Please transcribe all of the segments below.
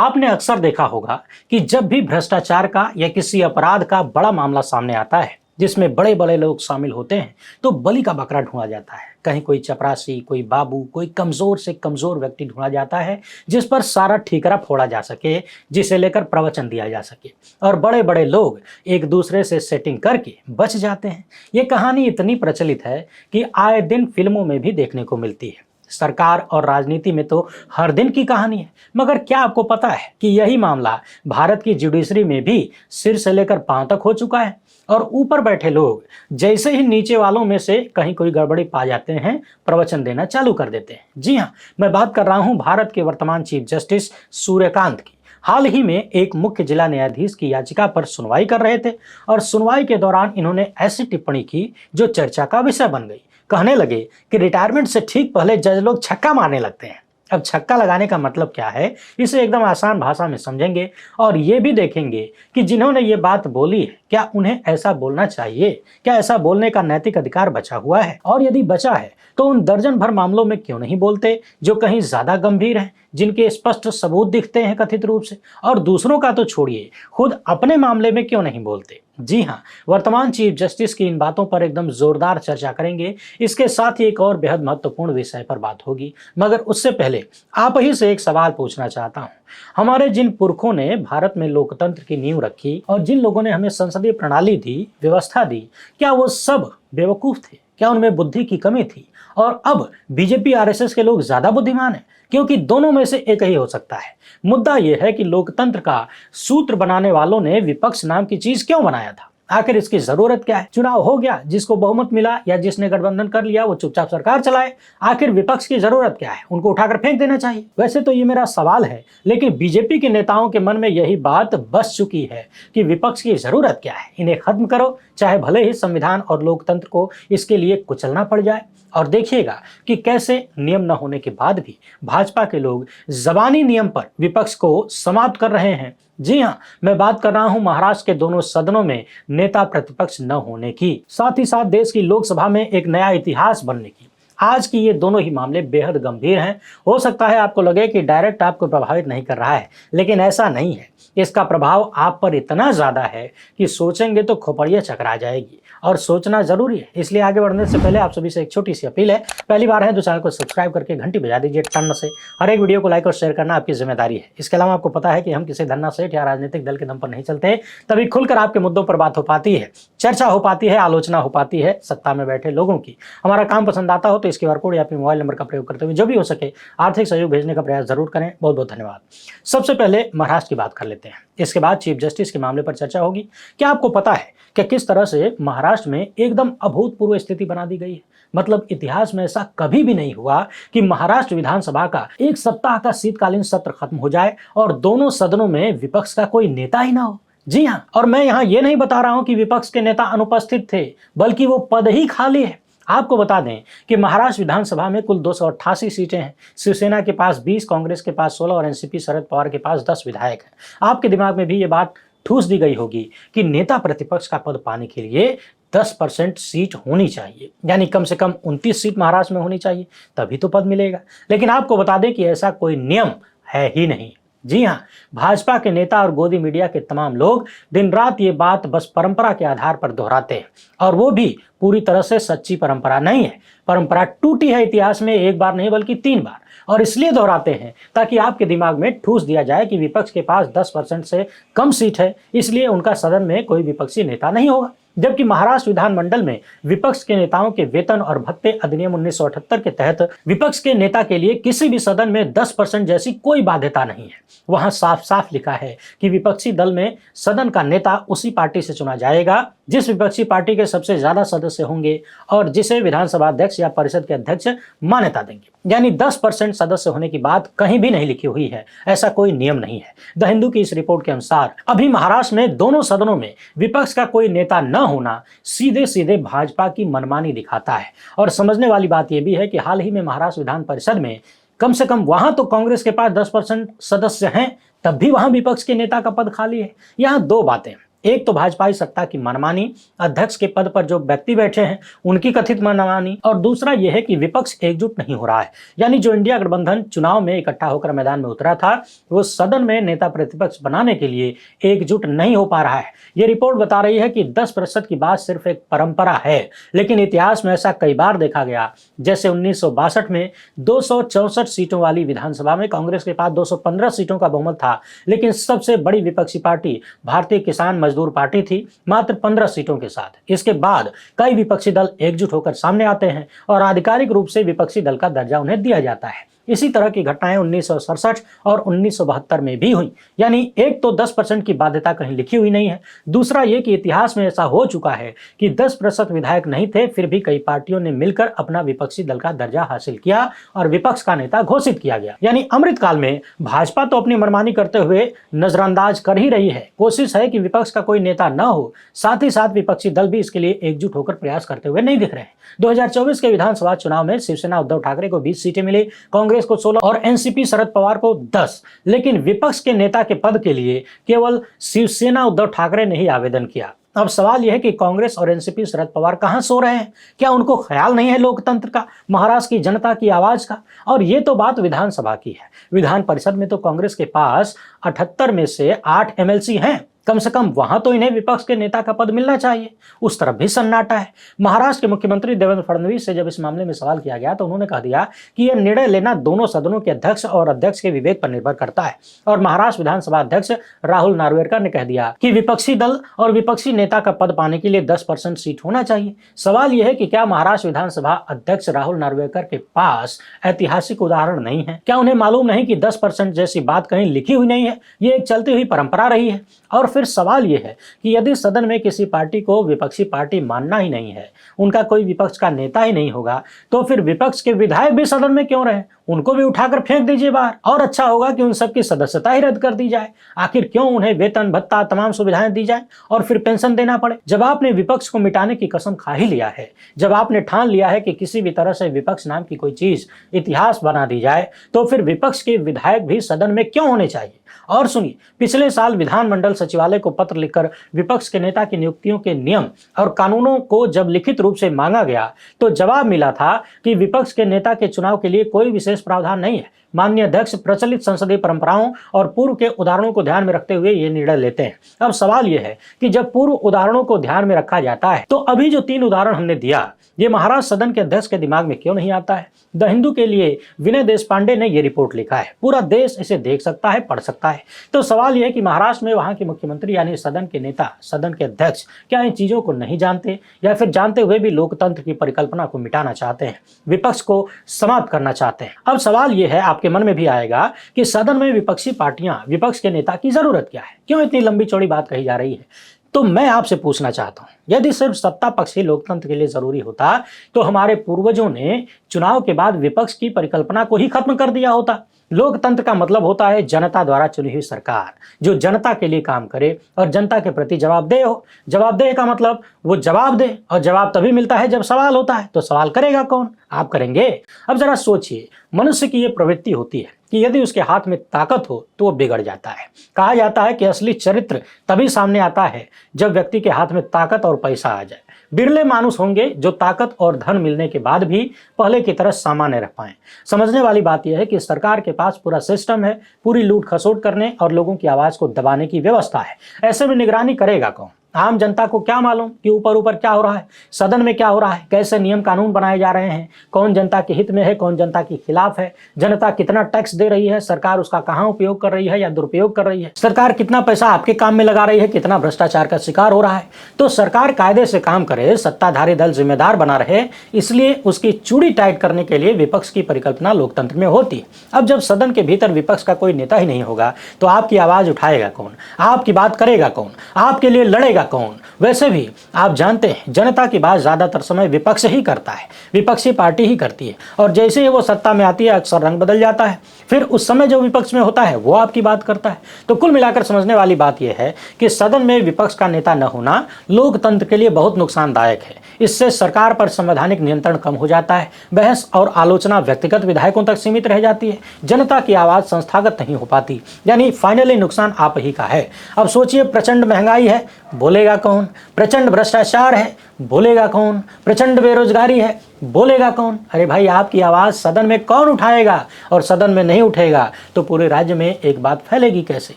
आपने अक्सर देखा होगा कि जब भी भ्रष्टाचार का या किसी अपराध का बड़ा मामला सामने आता है जिसमें बड़े बड़े लोग शामिल होते हैं तो बलि का बकरा ढूंढा जाता है। कहीं कोई चपरासी, कोई बाबू, कोई कमजोर से कमजोर व्यक्ति ढूंढा जाता है जिस पर सारा ठीकरा फोड़ा जा सके, जिसे लेकर प्रवचन दिया जा सके, और बड़े बड़े लोग एक दूसरे से सेटिंग करके बच जाते हैं। ये कहानी इतनी प्रचलित है कि आए दिन फिल्मों में भी देखने को मिलती है। सरकार और राजनीति में तो हर दिन की कहानी है। मगर क्या आपको पता है कि यही मामला भारत की जुडिशरी में भी सिर से लेकर पांव तक हो चुका है, और ऊपर बैठे लोग जैसे ही नीचे वालों में से कहीं कोई गड़बड़ी पा जाते हैं, प्रवचन देना चालू कर देते हैं। जी हाँ, मैं बात कर रहा हूं भारत के वर्तमान चीफ जस्टिस सूर्यकांत की। हाल ही में एक मुख्य जिला न्यायाधीश की याचिका पर सुनवाई कर रहे थे, और सुनवाई के दौरान इन्होंने ऐसी टिप्पणी की जो चर्चा का विषय बन गई। कहने लगे कि रिटायरमेंट से ठीक पहले जज लोग छक्का मारने लगते हैं। अब छक्का लगाने का मतलब क्या है, इसे एकदम आसान भाषा में समझेंगे और ये भी देखेंगे कि जिन्होंने ये बात बोली है क्या उन्हें ऐसा बोलना चाहिए, क्या ऐसा बोलने का नैतिक अधिकार बचा हुआ है, और यदि बचा है तो उन दर्जन भर मामलों में क्यों नहीं बोलते जो कहीं ज्यादा गंभीर हैं, जिनके स्पष्ट सबूत दिखते हैं कथित रूप से, और दूसरों का तो छोड़िए, खुद अपने मामले में क्यों नहीं बोलते। जी हाँ, वर्तमान चीफ जस्टिस की इन बातों पर एकदम जोरदार चर्चा करेंगे। इसके साथ ही एक और बेहद महत्वपूर्ण विषय पर बात होगी, मगर उससे पहले आप ही से एक सवाल पूछना चाहता हूँ। हमारे जिन पुरखों ने भारत में लोकतंत्र की नींव रखी और जिन लोगों ने हमें संसदीय प्रणाली दी, व्यवस्था दी, क्या वो सब बेवकूफ थे? क्या उनमें बुद्धि की कमी थी? और अब बीजेपी आरएसएस के लोग ज्यादा बुद्धिमान हैं? क्योंकि दोनों में से एक ही हो सकता है। मुद्दा यह है कि लोकतंत्र का सूत्र बनाने वालों ने विपक्ष नाम की चीज क्यों बनाया था? आखिर इसकी जरूरत क्या है? चुनाव हो गया, जिसको बहुमत मिला या जिसने गठबंधन कर लिया वो चुपचाप सरकार चलाए। आखिर विपक्ष की जरूरत क्या है? उनको उठाकर फेंक देना चाहिए। वैसे तो ये मेरा सवाल है, लेकिन बीजेपी के नेताओं के मन में यही बात बस चुकी है कि विपक्ष की जरूरत क्या है, इन्हें खत्म करो, चाहे भले ही संविधान और लोकतंत्र को इसके लिए कुचलना पड़ जाए। और देखिएगा कि कैसे नियम न होने के बाद भी भाजपा के लोग जबानी नियम पर विपक्ष को समाप्त कर रहे हैं। जी हाँ, मैं बात कर रहा हूं महाराष्ट्र के दोनों सदनों में नेता प्रतिपक्ष न होने की, साथ ही साथ देश की लोकसभा में एक नया इतिहास बनने की। आज की ये दोनों ही मामले बेहद गंभीर हैं। हो सकता है आपको लगे कि डायरेक्ट आपको प्रभावित नहीं कर रहा है, लेकिन ऐसा नहीं है। इसका प्रभाव आप पर इतना ज्यादा है कि सोचेंगे तो खोपड़ियां चकरा जाएगी, और सोचना जरूरी है। इसलिए आगे बढ़ने से पहले आप सभी से एक छोटी सी अपील है, पहली बार है तो चैनल को सब्सक्राइब करके घंटी बजा दीजिए टन से। हर एक वीडियो को लाइक और शेयर करना आपकी जिम्मेदारी है। इसके अलावा आपको पता है कि हम किसी धन्ना सेठ या राजनीतिक दल के दम पर नहीं चलते, तभी खुलकर आपके मुद्दों पर बात हो पाती है, चर्चा हो पाती है, आलोचना हो पाती है सत्ता में बैठे लोगों की। हमारा काम पसंद आता हो तो इस QR कोड या अपने मोबाइल नंबर का प्रयोग करते हुए जो भी हो सके आर्थिक सहयोग भेजने का प्रयास जरूर करें। बहुत बहुत धन्यवाद। सबसे पहले महाराष्ट्र की बात कर लेते हैं, इसके बाद चीफ जस्टिस के मामले पर चर्चा होगी। क्या आपको पता है कि किस तरह से महाराष्ट्र में एकदम अभूतपूर्व स्थिति बना दी गई है? मतलब इतिहास में ऐसा कभी भी नहीं हुआ कि महाराष्ट्र विधानसभा का एक सप्ताह का शीतकालीन सत्र खत्म हो जाए और दोनों सदनों में विपक्ष का कोई नेता ही ना हो। जी हाँ, और मैं यहाँ ये नहीं बता रहा हूं कि विपक्ष के नेता अनुपस्थित थे, बल्कि वो पद ही खाली है। आपको बता दें कि महाराष्ट्र विधानसभा में कुल 288 सीटें हैं। शिवसेना के पास 20, कांग्रेस के पास 16 और एनसीपी शरद पवार के पास 10 विधायक हैं। आपके दिमाग में भी ये बात ठूस दी गई होगी कि नेता प्रतिपक्ष का पद पाने के लिए 10% सीट होनी चाहिए, यानी कम से कम 29 सीट महाराष्ट्र में होनी चाहिए, तभी तो पद मिलेगा। लेकिन आपको बता दें कि ऐसा कोई नियम है ही नहीं। जी हाँ, भाजपा के नेता और गोदी मीडिया के तमाम लोग दिन रात ये बात बस परंपरा के आधार पर दोहराते हैं, और वो भी पूरी तरह से सच्ची परंपरा नहीं है। परंपरा टूटी है इतिहास में एक बार नहीं बल्कि 3 बार, और इसलिए दोहराते हैं ताकि आपके दिमाग में ठूस दिया जाए कि विपक्ष के पास 10% से कम सीट है, इसलिए उनका सदन में कोई विपक्षी नेता नहीं होगा। जबकि महाराष्ट्र विधानमंडल में विपक्ष के नेताओं के वेतन और भत्ते अधिनियम 1978 के तहत विपक्ष के नेता के लिए किसी भी सदन में 10% जैसी कोई बाध्यता नहीं है। वहां साफ साफ लिखा है कि विपक्षी दल में सदन का नेता उसी पार्टी से चुना जाएगा जिस विपक्षी पार्टी के सबसे ज्यादा सदस्य होंगे और जिसे विधानसभा अध्यक्ष या परिषद के अध्यक्ष मान्यता देंगे। यानी 10% सदस्य होने की बात कहीं भी नहीं लिखी हुई है, ऐसा कोई नियम नहीं है। द हिंदू की इस रिपोर्ट के अनुसार अभी महाराष्ट्र में दोनों सदनों में विपक्ष का कोई नेता न होना सीधे सीधे भाजपा की मनमानी दिखाता है। और समझने वाली बात यह भी है कि हाल ही में महाराष्ट्र विधान परिषद में कम से कम वहां तो कांग्रेस के पास 10% सदस्य हैं, तब भी वहां विपक्ष के नेता का पद खाली है। यहाँ 2 बातें, एक तो भाजपाई सत्ता की मनमानी, अध्यक्ष के पद पर जो व्यक्ति बैठे हैं उनकी कथित मनमानी, और दूसरा यह है कि विपक्ष एकजुट नहीं हो रहा है। यानी जो इंडिया गठबंधन चुनाव में इकट्ठा होकर मैदान में उतरा था, वो सदन में नेता प्रतिपक्ष बनाने के लिए एकजुट नहीं हो पा रहा है। ये रिपोर्ट बता रही है कि 10% की बात सिर्फ एक परंपरा है, लेकिन इतिहास में ऐसा कई बार देखा गया। जैसे 1962 में 264 सीटों वाली विधानसभा में कांग्रेस के पास 215 सीटों का बहुमत था, लेकिन सबसे बड़ी विपक्षी पार्टी भारतीय किसान मजदूर पार्टी थी, मात्र 15 सीटों के साथ। इसके बाद कई विपक्षी दल एकजुट होकर सामने आते हैं और आधिकारिक रूप से विपक्षी दल का दर्जा उन्हें दिया जाता है। इसी तरह की घटनाएं 1967 और 1972 में भी हुई। यानी एक तो 10% की बाध्यता कहीं लिखी हुई नहीं है, दूसरा ये कि इतिहास में ऐसा हो चुका है कि 10% विधायक नहीं थे, फिर भी कई पार्टियों ने मिलकर अपना विपक्षी दल का दर्जा हासिल किया और विपक्ष का नेता घोषित किया गया। यानी अमृतकाल में भाजपा तो अपनी मनमानी करते हुए नजरअंदाज कर ही रही है। कोशिश है कि विपक्ष का कोई नेता न हो, साथ ही साथ विपक्षी दल भी इसके लिए एकजुट होकर प्रयास करते हुए नहीं दिख रहे हैं। 2024 के विधानसभा चुनाव में शिवसेना उद्धव ठाकरे को 20 सीटें मिली, कांग्रेस को 16 और एनसीपी शरद पवार को 10। लेकिन विपक्ष के नेता के पद के लिए केवल शिवसेना उद्धव ठाकरे ने ही आवेदन किया। अब सवाल यह है कि कांग्रेस और एनसीपी शरद पवार कहां सो रहे हैं? क्या उनको ख्याल नहीं है लोकतंत्र का, महाराष्ट्र की जनता की आवाज का? और ये तो बात विधानसभा की है। विधान परिषद में तो कांग्रेस के पास 78 में से 8 एमएलसी हैं। कम से कम वहां तो इन्हें विपक्ष के नेता का पद मिलना चाहिए। उस तरफ भी सन्नाटा है। महाराष्ट्र के मुख्यमंत्री देवेंद्र फडणवीस से जब इस मामले में सवाल किया गया तो उन्होंने कह दिया कि यह निर्णय लेना दोनों सदनों के अध्यक्ष और अध्यक्ष के विवेक पर निर्भर करता है। और महाराष्ट्र विधानसभा अध्यक्ष राहुल नार्वेकर ने कह दिया कि विपक्षी दल और विपक्षी नेता का पद पाने के लिए 10% सीट होना चाहिए। सवाल यह है कि क्या महाराष्ट्र विधानसभा अध्यक्ष राहुल नार्वेकर के पास ऐतिहासिक उदाहरण नहीं है? क्या उन्हें मालूम नहीं कि 10% जैसी बात कहीं लिखी हुई नहीं है? ये एक चलती हुई परंपरा रही है। और फिर सवाल यह है कि यदि सदन में किसी पार्टी को विपक्षी पार्टी मानना ही नहीं है, उनका कोई विपक्ष का नेता ही नहीं होगा, तो फिर विपक्ष के विधायक भी सदन में क्यों रहे? उनको भी उठाकर फेंक दीजिए बाहर। और अच्छा होगा कि उन सबकी सदस्यता ही रद्द कर दी जाए। आखिर क्यों उन्हें वेतन भत्ता तमाम सुविधाएं दी जाए और फिर पेंशन देना पड़े? जब आपने विपक्ष को मिटाने की कसम खा ही लिया है, जब आपने ठान लिया है कि किसी भी तरह से विपक्ष नाम की कोई चीज इतिहास बना दी जाए, तो फिर विपक्ष के विधायक भी सदन में क्यों होने चाहिए? और सुनिए, पिछले साल विधानमंडल सचिवालय को पत्र लिखकर विपक्ष के नेता की नियुक्तियों के नियम और कानूनों को जब लिखित रूप से मांगा गया तो जवाब मिला था कि विपक्ष के नेता के चुनाव के लिए कोई विशेष प्रावधान नहीं है। माननीय अध्यक्ष प्रचलित संसदीय परंपराओं और पूर्व के उदाहरणों को ध्यान में रखते हुए ये निर्णय लेते हैं। अब सवाल यह है कि जब पूर्व उदाहरणों को ध्यान में रखा जाता है तो अभी जो 3 उदाहरण हमने दिया, ये महाराष्ट्र सदन के अध्यक्ष के दिमाग में क्यों नहीं आता है? द हिंदू के लिए विनय देशपांडे ने ये रिपोर्ट लिखा है। पूरा देश इसे देख सकता है, पढ़ सकता है। तो सवाल यह है कि महाराष्ट्र में वहां के मुख्यमंत्री यानी सदन के नेता, सदन के अध्यक्ष क्या इन चीजों को नहीं जानते, या फिर जानते हुए भी लोकतंत्र की परिकल्पना को मिटाना चाहते हैं, विपक्ष को समाप्त करना चाहते हैं? अब सवाल यह है, आपके मन में भी आएगा कि सदन में विपक्षी पार्टियां, विपक्ष के नेता की जरूरत क्या है? क्यों इतनी लंबी चौड़ी बात कही जा रही है? तो मैं आपसे पूछना चाहता हूं, यदि सिर्फ सत्ता पक्ष ही लोकतंत्र के लिए जरूरी होता तो हमारे पूर्वजों ने चुनाव के बाद विपक्ष की परिकल्पना को ही खत्म कर दिया होता। लोकतंत्र का मतलब होता है जनता द्वारा चुनी हुई सरकार जो जनता के लिए काम करे और जनता के प्रति जवाबदेह हो। जवाबदेह का मतलब वो जवाब दे, और जवाब तभी मिलता है जब सवाल होता है। तो सवाल करेगा कौन? आप करेंगे। अब जरा सोचिए, मनुष्य की ये प्रवृत्ति होती है कि यदि उसके हाथ में ताकत हो तो वो बिगड़ जाता है। कहा जाता है कि असली चरित्र तभी सामने आता है जब व्यक्ति के हाथ में ताकत और पैसा आ जाए। बिरले मानुष होंगे जो ताकत और धन मिलने के बाद भी पहले की तरह सामान्य रह पाएं। समझने वाली बात यह है कि सरकार के पास पूरा सिस्टम है, पूरी लूट खसोट करने और लोगों की आवाज को दबाने की व्यवस्था है। ऐसे में निगरानी करेगा कौन? आम जनता को क्या मालूम कि ऊपर ऊपर क्या हो रहा है, सदन में क्या हो रहा है, कैसे नियम कानून बनाए जा रहे हैं, कौन जनता के हित में है, कौन जनता के खिलाफ है, जनता कितना टैक्स दे रही है, सरकार उसका कहां उपयोग कर रही है या दुरुपयोग कर रही है, सरकार कितना पैसा आपके काम में लगा रही है, कितना भ्रष्टाचार का शिकार हो रहा है। तो सरकार कायदे से काम करे, सत्ताधारी दल जिम्मेदार बना रहे, इसलिए उसकी चूड़ी टाइट करने के लिए विपक्ष की परिकल्पना लोकतंत्र में होती है। अब जब सदन के भीतर विपक्ष का कोई नेता ही नहीं होगा तो आपकी आवाज उठाएगा कौन, आपकी बात करेगा कौन, आपके लिए लड़ेगा कौन? वैसे भी आप जानते हैं जनता की बात ज्यादातर समय विपक्ष ही करता है, विपक्षी पार्टी ही करती है, और जैसे ही वो सत्ता में आती है अक्सर रंग बदल जाता है। फिर उस समय जो विपक्ष में होता है वो आपकी बात करता है। तो कुल मिलाकर समझने वाली बात यह है कि सदन में विपक्ष का नेता न होना लोकतंत्र के लिए बहुत नुकसानदायक है। इससे सरकार पर संवैधानिक नियंत्रण कम हो जाता है, बहस और आलोचना व्यक्तिगत विधायकों तक सीमित रह जाती है, जनता की आवाज संस्थागत नहीं हो पाती, यानी फाइनली नुकसान आप ही का है। अब सोचिए, प्रचंड महंगाई है, बोलेगा कौन? प्रचंड भ्रष्टाचार है, बोलेगा कौन? प्रचंड बेरोजगारी है, बोलेगा कौन? अरे भाई, आपकी आवाज़ सदन में कौन उठाएगा? और सदन में नहीं उठेगा तो पूरे राज्य में एक बात फैलेगी कैसे?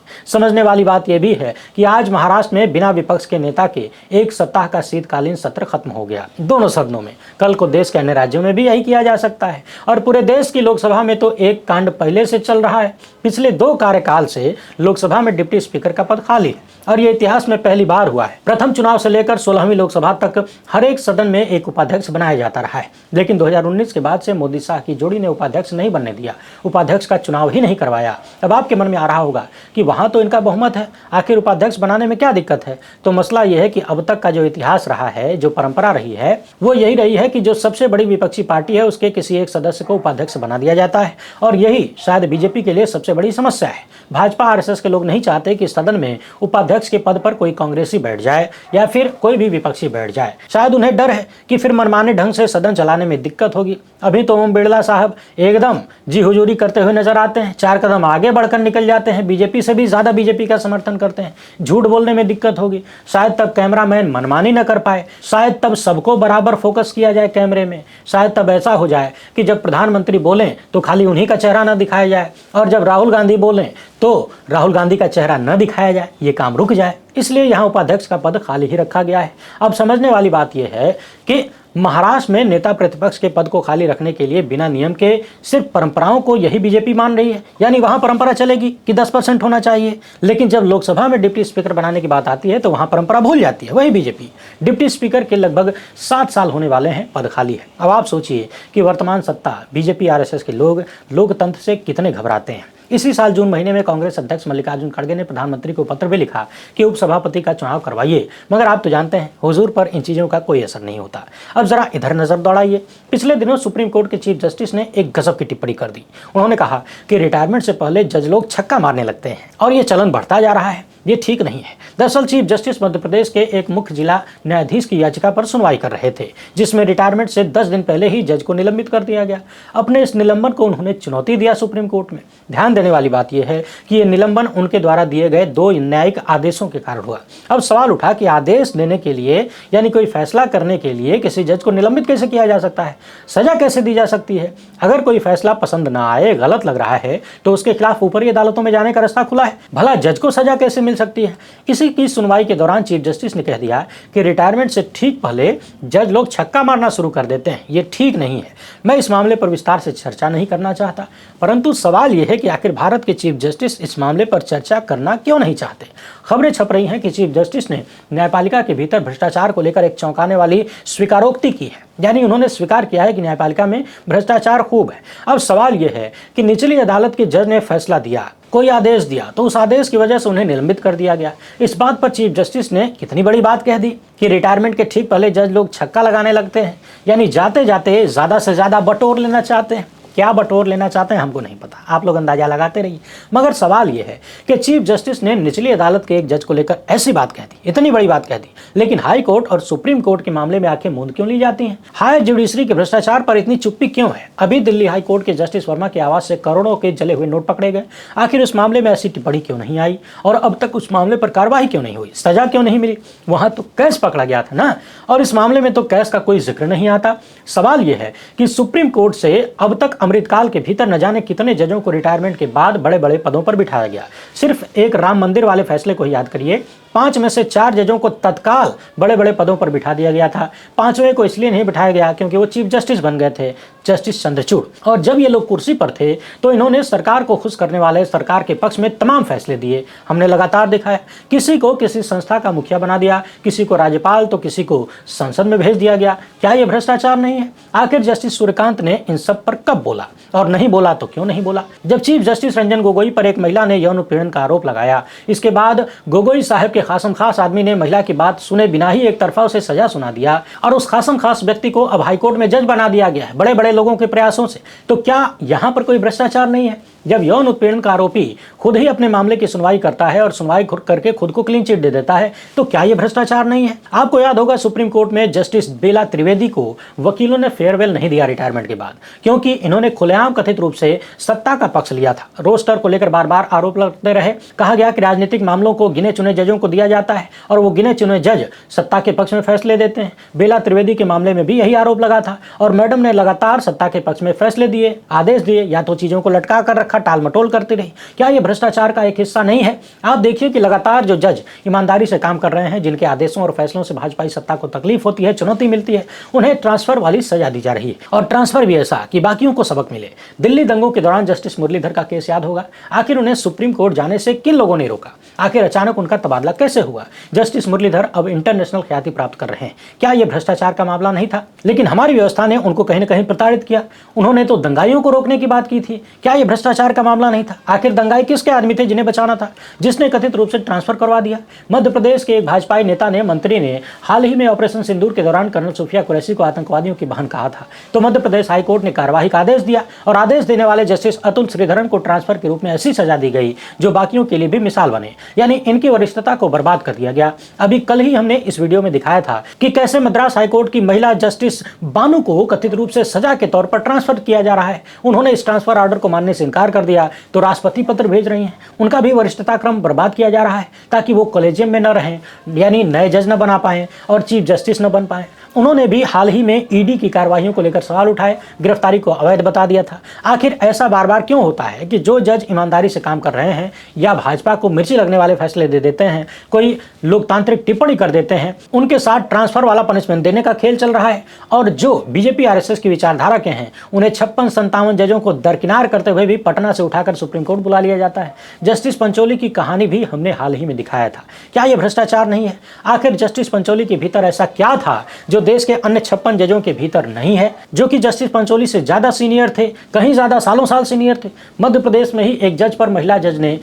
समझने वाली बात यह भी है कि आज महाराष्ट्र में बिना विपक्ष के नेता के एक सप्ताह का शीतकालीन सत्र खत्म हो गया दोनों सदनों में। कल को देश के अन्य राज्यों में भी यही किया जा सकता है। और पूरे देश की लोकसभा में तो एक कांड पहले से चल रहा है। पिछले 2 कार्यकाल से लोकसभा में डिप्टी स्पीकर का पद खाली है और ये इतिहास में पहली बार हुआ है। प्रथम चुनाव से लेकर 16वीं लोकसभा तक हर एक सदन में एक उपाध्यक्ष बनाया जाता रहा है, लेकिन 2019 के बाद से मोदी शाह की जोड़ी ने उपाध्यक्ष नहीं बनने दिया, उपाध्यक्ष का चुनाव ही नहीं करवाया। अब आपके मन में आ रहा होगा कि वहां तो इनका बहुमत है, आखिर उपाध्यक्ष बनाने में क्या दिक्कत है? तो मसला यह है कि अब तक का जो इतिहास रहा है, जो परंपरा रही है, वो यही रही है कि जो सबसे बड़ी विपक्षी पार्टी है उसके किसी एक सदस्य को उपाध्यक्ष बना दिया जाता है। और यही शायद बीजेपी के लिए सबसे बड़ी समस्या है। भाजपा आरएसएस के लोग नहीं चाहते कि सदन में उपाध्यक्ष के पद पर कोई कांग्रेसी बैठ जाए या फिर कोई भी विपक्षी बैठ जाए। शायद उन्हें डर है कि फिर मनमाने ढंग से सदन चलाने में दिक्कत होगी। अभी तो ओम बिरला साहब एकदम जी हुजूरी करते हुए नजर आते हैं, 4 कदम आगे बढ़कर निकल जाते हैं, बीजेपी से भी ज्यादा बीजेपी का समर्थन करते हैं। झूठ बोलने में दिक्कत होगी, शायद तब कैमरामैन मनमानी न कर पाए, शायद तब सबको बराबर फोकस किया जाए कैमरे में, शायद तब ऐसा हो जाए कि जब प्रधानमंत्री बोलें तो खाली उन्हीं का चेहरा न दिखाया जाए और जब राहुल गांधी बोलें तो राहुल गांधी का चेहरा न दिखाया जाए, ये काम रुक जाए। इसलिए यहाँ उपाध्यक्ष का पद खाली ही रखा गया है। अब समझने वाली बात यह है कि महाराष्ट्र में नेता प्रतिपक्ष के पद को खाली रखने के लिए बिना नियम के सिर्फ परंपराओं को यही बीजेपी मान रही है, यानी वहां परंपरा चलेगी कि 10% होना चाहिए, लेकिन जब लोकसभा में डिप्टी स्पीकर बनाने की बात आती है तो वहां परंपरा भूल जाती है वही बीजेपी। डिप्टी स्पीकर के लगभग 7 साल होने वाले हैं, पद खाली है। अब आप सोचिए कि वर्तमान सत्ता बीजेपी आरएसएस के लोग लोकतंत्र से कितने घबराते हैं। इसी साल जून महीने में कांग्रेस अध्यक्ष मल्लिकार्जुन खड़गे ने प्रधानमंत्री को पत्र भी लिखा कि उपसभापति का चुनाव करवाइए, मगर आप तो जानते हैं हुजूर पर इन चीज़ों का कोई असर नहीं होता। अब जरा इधर नजर दौड़ाइए। पिछले दिनों सुप्रीम कोर्ट के चीफ जस्टिस ने एक गजब की टिप्पणी कर दी। उन्होंने कहा कि रिटायरमेंट से पहले जज लोग छक्का मारने लगते हैं और ये चलन बढ़ता जा रहा है, ये ठीक नहीं है। दरअसल चीफ जस्टिस मध्य प्रदेश के एक मुख्य जिला न्यायाधीश की याचिका पर सुनवाई कर रहे थे, जिसमें रिटायरमेंट से 10 दिन पहले ही जज को निलंबित कर दिया गया। अपने इस निलंबन को उन्होंने चुनौती दिया सुप्रीम कोर्ट में। ध्यान देने वाली बात यह है कि यह निलंबन उनके द्वारा दिए गए 2 न्यायिक आदेशों के कारण हुआ। अब सवाल उठा कि आदेश देने के लिए, यानी कोई फैसला करने के लिए किसी जज को निलंबित कैसे किया जा सकता है? सजा कैसे दी जा सकती है? अगर कोई फैसला पसंद ना आए, गलत लग रहा है, तो उसके खिलाफ ऊपरी अदालतों में जाने का रास्ता खुला है। भला जज को सजा कैसे मिल सकती है? इसी की सुनवाई के दौरान चीफ जस्टिस ने कह दिया कि रिटायरमेंट से ठीक पहले जज लोग छक्का मारना शुरू कर देते हैं, ये ठीक नहीं है। मैं इस मामले पर विस्तार से चर्चा नहीं करना चाहता, परंतु सवाल यह है कि आखिर भारत के चीफ जस्टिस इस मामले पर चर्चा करना क्यों नहीं चाहते? खबरें छप रही हैं कि चीफ जस्टिस ने न्यायपालिका के भीतर भ्रष्टाचार को लेकर एक चौंकाने वाली स्वीकारोक्ति की है, यानी उन्होंने स्वीकार किया है कि न्यायपालिका में भ्रष्टाचार खूब है। अब सवाल यह है कि निचली अदालत के जज ने फैसला दिया, कोई आदेश दिया, तो उस आदेश की वजह से उन्हें निलंबित कर दिया गया। इस बात पर चीफ जस्टिस ने कितनी बड़ी बात कह दी कि रिटायरमेंट के ठीक पहले जज लोग छक्का लगाने लगते हैं, यानी जाते जाते ज्यादा से ज्यादा बटोर लेना चाहते हैं। क्या बटोर लेना चाहते हैं हमको नहीं पता, आप लोग अंदाजा लगाते रहिए। मगर सवाल यह है कि चीफ जस्टिस ने निचली अदालत के एक जज को लेकर ऐसी बात कह दी, इतनी बड़ी बात कह दी, लेकिन हाई कोर्ट और सुप्रीम कोर्ट के मामले में आंखें मूंद क्यों ली जाती हैं? हायर जुडिशरी के भ्रष्टाचार पर इतनी चुप्पी क्यों है? अभी दिल्ली हाई कोर्ट के जस्टिस वर्मा के आवास से करोड़ों के जले हुए नोट पकड़े गए, आखिर उस मामले में ऐसी टिप्पणी क्यों नहीं आई और अब तक उस मामले पर कार्रवाई क्यों नहीं हुई, सजा क्यों नहीं मिली? वहां तो कैश पकड़ा गया था ना, और इस मामले में तो कैश का कोई जिक्र नहीं आता। सवाल यह है कि सुप्रीम कोर्ट से अब तक अमृतकाल के भीतर न जाने कितने जजों को रिटायरमेंट के बाद बड़े बड़े पदों पर बिठाया गया। सिर्फ एक राम मंदिर वाले फैसले को ही याद करिए, 5 में से 4 जजों को तत्काल बड़े बड़े पदों पर बिठा दिया गया था। 5वें को इसलिए नहीं बिठाया गया क्योंकि वो चीफ जस्टिस बन गए थे, जस्टिस चंद्रचूड़, और जब ये लोग कुर्सी पर थे तो इन्होंने सरकार को खुश करने वाले सरकार के पक्ष में तमाम फैसले दिए। हमने लगातार देखा है, किसी को किसी संस्था का मुखिया बना दिया, किसी को राज्यपाल तो किसी को संसद में भेज दिया गया। क्या ये भ्रष्टाचार नहीं है? आखिर जस्टिस सूर्यकांत ने इन सब पर कब बोला, और नहीं बोला तो क्यों नहीं बोला? जब चीफ जस्टिस रंजन गोगोई पर एक महिला ने यौन उत्पीड़न का आरोप लगाया, इसके बाद गोगोई साहब के खासम खास आदमी ने महिला की बात सुने बिना ही एक तरफा उसे सजा सुना दिया, और उस खासम खास व्यक्ति को अब हाईकोर्ट में जज बना दिया गया है बड़े बड़े लोगों के प्रयासों से। तो क्या यहां पर कोई भ्रष्टाचार नहीं है? जब यौन उत्पीड़न का आरोपी खुद ही अपने मामले की सुनवाई करता है और सुनवाई करके खुद को क्लीन चिट दे देता है, तो क्या यह भ्रष्टाचार नहीं है? आपको याद होगा सुप्रीम कोर्ट में जस्टिस बेला त्रिवेदी को वकीलों ने फेयरवेल नहीं दिया रिटायरमेंट के बाद, क्योंकि इन्होंने खुलेआम कथित रूप से सत्ता का पक्ष लिया था। रोस्टर को लेकर बार बार आरोप लगते रहे। कहा गया कि राजनीतिक मामलों को गिने चुने जजों को दिया जाता है और वो गिने चुने जज सत्ता के पक्ष में फैसले देते हैं। बेला त्रिवेदी के मामले में भी यही आरोप लगा था और मैडम ने लगातार सत्ता के पक्ष में फैसले दिए, आदेश दिए, या तो चीजों को लटका कर रखा, टाल मटोल करती रही। क्या यह भ्रष्टाचार का एक हिस्सा नहीं है? आप देखिए कि लगातार जो जज ईमानदारी से काम कर रहे हैं, जिनके आदेशों और फैसलों से भाजपाई सत्ता को तकलीफ होती है, चुनौती मिलती है, उन्हें ट्रांसफर वाली सजा दी जा रही है, और ट्रांसफर भी ऐसा कि बाकियों को सबक मिले। दिल्ली दंगों के दौरान जस्टिस मुरलीधर का केस याद होगा। आखिर उन्हें सुप्रीम कोर्ट जाने से किन लोगों ने रोका? आखिर अचानक उनका तबादला कैसे हुआ? जस्टिस मुरलीधर अब इंटरनेशनल ख्याति प्राप्त कर रहे हैं। क्या यह भ्रष्टाचार का मामला नहीं था? लेकिन हमारी व्यवस्था ने उनको कहीं न कहीं प्रताड़ित किया। उन्होंने तो दंगाइयों को रोकने की बात की थी। क्या यह भ्रष्टाचार का मामला नहीं था? आखिर दंगाई किसके आदमी थे जिन्हें बचाना था, जिसने कथित रूप से ट्रांसफर करवा दिया? मध्य प्रदेश के एक भाजपाई नेता ने, मंत्री ने हाल ही में ऑपरेशन सिंदूर के दौरान कर्नल सूफिया कुरैशी को आतंकवादियों की बहन कहा था, तो मध्य प्रदेश हाईकोर्ट ने कार्यवाही का आदेश दिया और आदेश देने वाले जस्टिस अतुल श्रीधरन को ट्रांसफर के रूप में ऐसी सजा दी गई जो बाकियों के लिए भी मिसाल बने, यानी इनकी वरिष्ठता को बर्बाद कर दिया गया। अभी कल ही हमने इस वीडियो में दिखाया था कि कैसे मद्रास हाईकोर्ट की महिला जस्टिस बानू को कथित रूप से सजा के तौर पर ट्रांसफर किया जा रहा है। उन्होंने इस ट्रांसफर ऑर्डर को मानने से इनकार कर दिया, तो राष्ट्रपति पत्र भेज रही हैं। उनका भी वरिष्ठता क्रम बर्बाद किया जा रहा है ताकि वो कॉलेजियम में न रहें, यानी नए जज न बना पाए और चीफ जस्टिस न बन पाए। उन्होंने भी हाल ही में ईडी की कार्रवाइयों को लेकर सवाल उठाए, गिरफ्तारी को अवैध बता दिया था। आखिर ऐसा बार बार क्यों होता है कि जो जज ईमानदारी से काम कर रहे हैं या भाजपा को मिर्ची लगने वाले फैसले दे देते हैं, कोई लोकतांत्रिक टिप्पणी कर देते हैं, उनके साथ ट्रांसफर वाला पनिशमेंट देने का खेल चल रहा है, और जो बीजेपी आरएसएस की विचारधारा के हैं उन्हें 56-57 जजों को दरकिनार करते हुए भी पटना से उठाकर सुप्रीम कोर्ट बुला लिया जाता है। जस्टिस पंचोली की कहानी भी हमने हाल ही में दिखाया था। क्या यह भ्रष्टाचार नहीं है? आखिर जस्टिस पंचोली के भीतर ऐसा क्या था जो देश के अन्य 56 जजों के भीतर नहीं है, जो कि जस्टिस पंचोली से ज्यादा सीनियर थे, कहीं ज्यादा सालों साल सीनियर थे? मध्य प्रदेश में ही एक जज पर महिला जज ने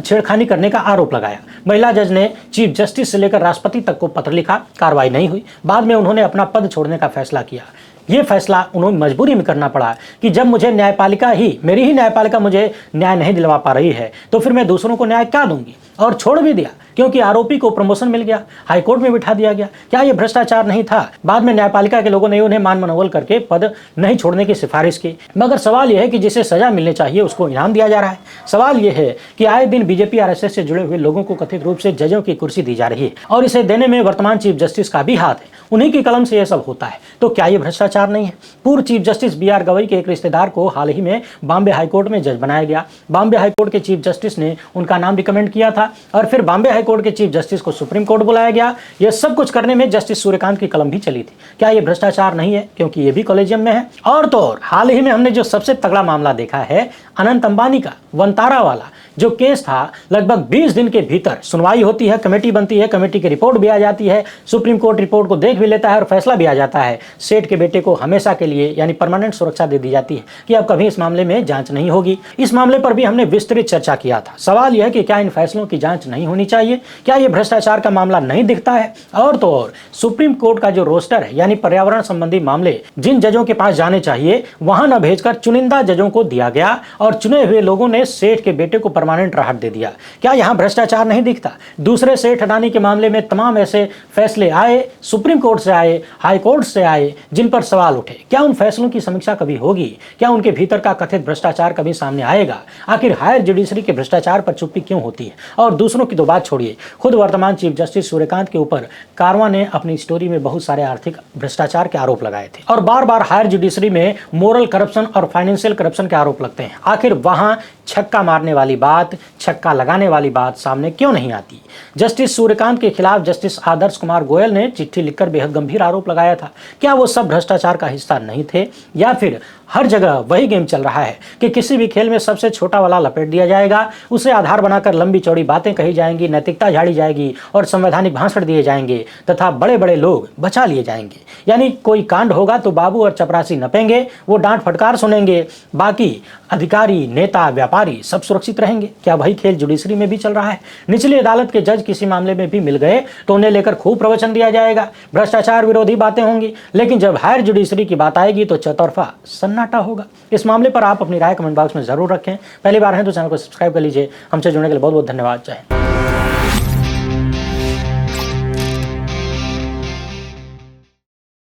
छेड़खानी करने का आरोप लगाया। महिला जज ने चीफ जस्टिस से लेकर राष्ट्रपति तक को पत्र लिखा, कार्रवाई नहीं हुई। बाद में उन्होंने अपना पद छोड़ने का फैसला किया। ये फैसला उन्होंने मजबूरी में करना पड़ा कि जब मुझे न्यायपालिका ही, मेरी ही न्यायपालिका मुझे न्याय नहीं दिलवा पा रही है, तो फिर मैं दूसरों को न्याय क्या दूंगी? और छोड़ भी दिया, क्योंकि आरोपी को प्रमोशन मिल गया, हाईकोर्ट में बिठा दिया गया। क्या यह भ्रष्टाचार नहीं था? बाद में न्यायपालिका के लोगों ने उन्हें मान मनोबल करके पद नहीं छोड़ने की सिफारिश की। मगर सवाल यह है कि जिसे सजा मिलनी चाहिए उसको इनाम दिया जा रहा है। सवाल यह है कि आए दिन बीजेपी आरएसएस से जुड़े हुए लोगों को कथित रूप से जजों की कुर्सी दी जा रही है और इसे देने में वर्तमान चीफ जस्टिस का भी हाथ है। उन्हीं की कलम से यह सब होता है, तो क्या यह भ्रष्टाचार नहीं है? पूर्व चीफ जस्टिस बीआर गवई के एक रिश्तेदार को हाल ही में बॉम्बे हाईकोर्ट में जज बनाया गया। बॉम्बे हाईकोर्ट के चीफ जस्टिस ने उनका नाम रिकमेंड किया था और फिर बॉम्बे हाईकोर्ट के चीफ जस्टिस को सुप्रीम कोर्ट बुलाया गया। यह सब कुछ करने में जस्टिस सूर्यकांत की कलम भी चली थी। क्या यह भ्रष्टाचार नहीं है? क्योंकि यह भी कॉलेजियम में है। और तो और हाल ही में हमने जो सबसे तगड़ा मामला देखा है अनंत अंबानी का, वंतारा वाला जो केस था, लगभग 20 दिन के भीतर सुनवाई होती है, कमेटी बनती है, कमेटी की रिपोर्ट भी आ जाती है, सुप्रीम कोर्ट रिपोर्ट को देख भी लेता है और फैसला भी आ जाता है। सेठ के बेटे को हमेशा के लिए यानी परमानेंट सुरक्षा दे दी जाती है कि अब कभी इस मामले में जांच नहीं होगी। इस मामले पर भी हमने विस्तृत चर्चा किया था। सवाल यह है कि क्या इन फैसलों की जांच नहीं होनी चाहिए? क्या यह भ्रष्टाचार का मामला नहीं दिखता है? और तो और सुप्रीम कोर्ट का जो रोस्टर है, यानी पर्यावरण संबंधी मामले जिन जजों के पास जाने चाहिए वहां न भेजकर चुनिंदा जजों को दिया गया और चुने हुए लोगों ने सेठ के बेटे को परमानेंट राहत दे दिया। क्या यहां भ्रष्टाचार नहीं दिखता? दूसरे सेठ अडानी के मामले में तमाम ऐसे फैसले आए, सुप्रीम कोर्ट से आए, हाई कोर्ट से आए, जिन पर सवाल उठे। क्या उन फैसलों की समीक्षा कभी होगी? क्या उनके भीतर का कथित भ्रष्टाचार कभी सामने आएगा? आखिर हायर जुडिशरी के भ्रष्टाचार पर चुप्पी क्यों होती है? और दूसरों की तो बात छोड़िए, खुद वर्तमान चीफ जस्टिस सूर्यकांत के ऊपर कारवां ने अपनी स्टोरी में बहुत सारे आर्थिक भ्रष्टाचार के आरोप लगाए थे और बार बार हायर जुडिशरी में मोरल करप्शन और फाइनेंशियल करप्शन के आरोप लगते हैं। आखिर वहां छक्का मारने वाली बात, छक्का लगाने वाली बात सामने क्यों नहीं आती? जस्टिस सूर्यकांत के खिलाफ जस्टिस आदर्श कुमार गोयल ने चिट्ठी लिखकर बेहद गंभीर आरोप लगाया था। क्या वो सब भ्रष्टाचार का हिस्सा नहीं थे? या फिर हर जगह वही गेम चल रहा है कि किसी भी खेल में सबसे छोटा वाला लपेट दिया जाएगा, उसे आधार बनाकर लंबी चौड़ी बातें कही जाएंगी, नैतिकता झाड़ी जाएगी और संवैधानिक भाषण दिए जाएंगे तथा बड़े बड़े लोग बचा लिए जाएंगे। यानी कोई कांड होगा तो बाबू और चपरासी नपेंगे, वो डांट फटकार सुनेंगे, बाकी अधिकारी, नेता, व्यापारी सब सुरक्षित रहेंगे। क्या वही खेल जुडिशरी में भी चल रहा है? निचली अदालत के जज किसी मामले में भी मिल गए तो उन्हें लेकर खूब प्रवचन दिया जाएगा, भ्रष्टाचार विरोधी बातें होंगी, लेकिन जब हायर जुडिशरी की बात आएगी तो चौतरफा सन्नाटा होगा। इस मामले पर आप अपनी राय कमेंट बॉक्स में जरूर रखें। पहली बार हैं तो चैनल को सब्सक्राइब कर लीजिए। हमसे जुड़ने के लिए बहुत बहुत धन्यवाद। जय हिंद।